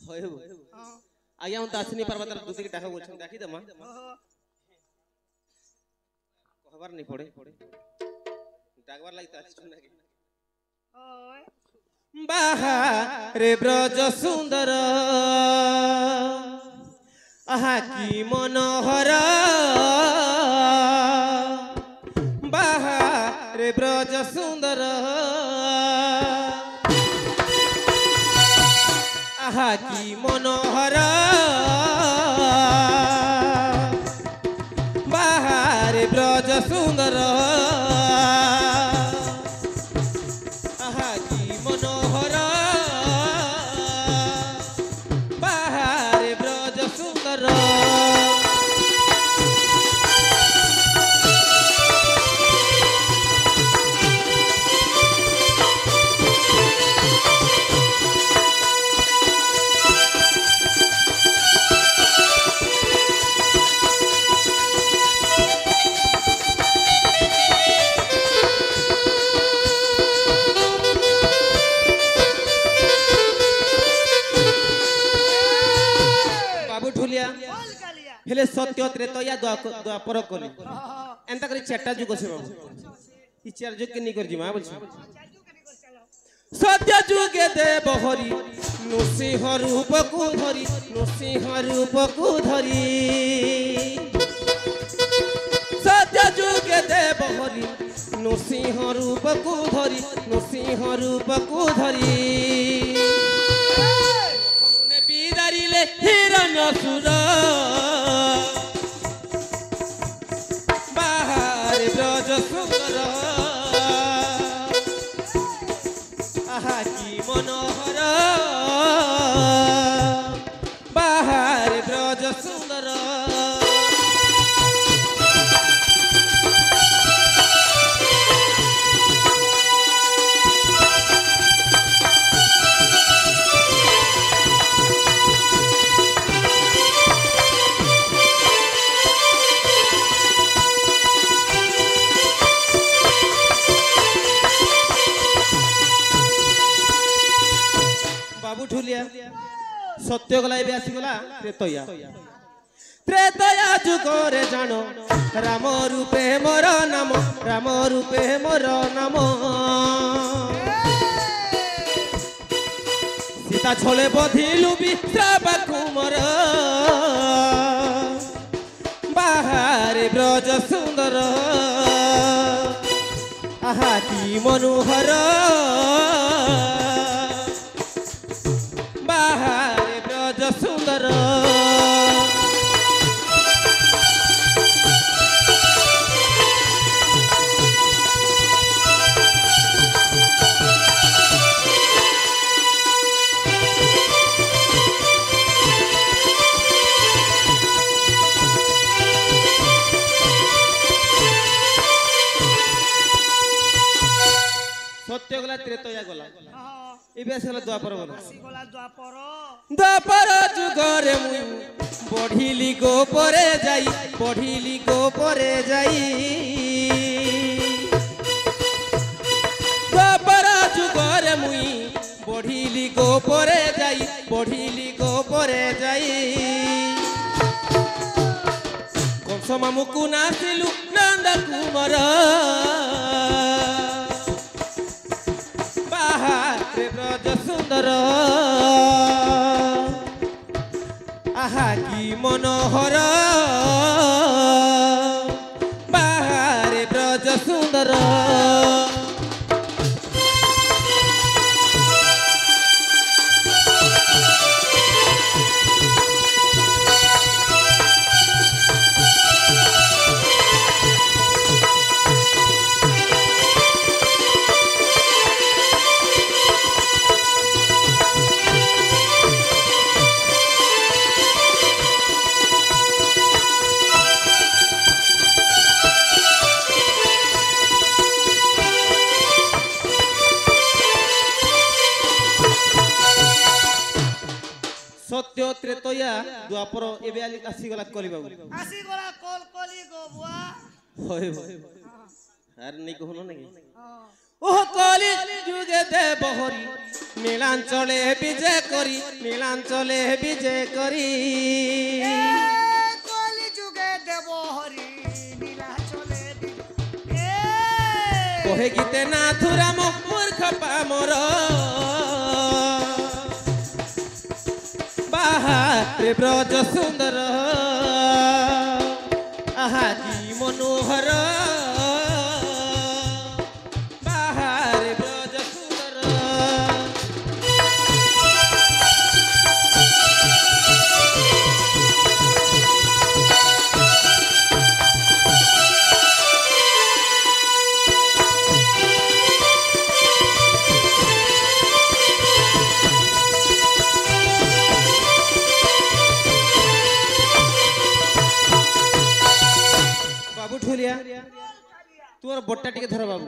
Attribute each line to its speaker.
Speaker 1: होय आज्ञा हम तासनी परबत दूसरी टाका बोलछन देखी दमा खबर नहीं पड़े डाकबार लागी तास छन नाकी बाहरे ब्रज सुंदर आहा की मनोहर बाहरे ब्रज सुंदर आहा की मनोहर बाहरे ब्रज सुंदर आहा की मनोहर बाहरे ब्रज सुंदर हेले सत्य त्रेतया द्वापर कली एंता करी चारटा जुग से बाबू ई चार जुग के नी कर जिमा बोल सत्य जुगे देव हरि नृसिंह रूप को धरी नृसिंह रूप को धरी सत्य जुगे देव हरि नृसिंह रूप को धरी नृसिंह रूप को धरी मुने बिदारिले हिरण्यसुर ब्रज सुंदर आहा की मनोहर बाहर ब्रज सुंदर सत्य गला आसी गला त्रेतया त्रेतया जुगरे जानो राम रूपे मोर नाम राम रूपे मोर नाम सीता छले बधिलु विश्राप कुमार बाहरे ब्रज सुंदर आहा की मनोहर बाहरे ब्रज सुंदर सत्य गला त्रेतया गला इबे से द्वापर गला द्वापर जुगरे मुई बढ़िली गो परे जाई बढ़िली गो परे जाई द्वापर जुगरे मुई बढ़िली गो परे जाई बढ़िली गो परे जाई कंस मामू को नासिलु नंद कुमार बाहरे ब्रज सुंदर आहा की मनोहर बाहरे ब्रज सुंदर सत्य त्रेतया द्वापर एबे आसी गला कली बाबू
Speaker 2: आसी गला कल कली गो बुआ
Speaker 1: होय अरे नहीं कहनो नहीं ওহ কলি যুগে দেব হরি নীলাঞ্চলে বিজে করি নীলাঞ্চলে বিজে করি
Speaker 2: কলি যুগে দেব হরি নীলাচলে
Speaker 1: কহে গীতে নাথুরাম মূর্খ পামর বাহারে ব্রজ সুন্দর আহা কি মনোহর বাহারে ব্রজ সুন্দর বাবু ঠুলিয়া তোর বটটা টিকে ধর বাবু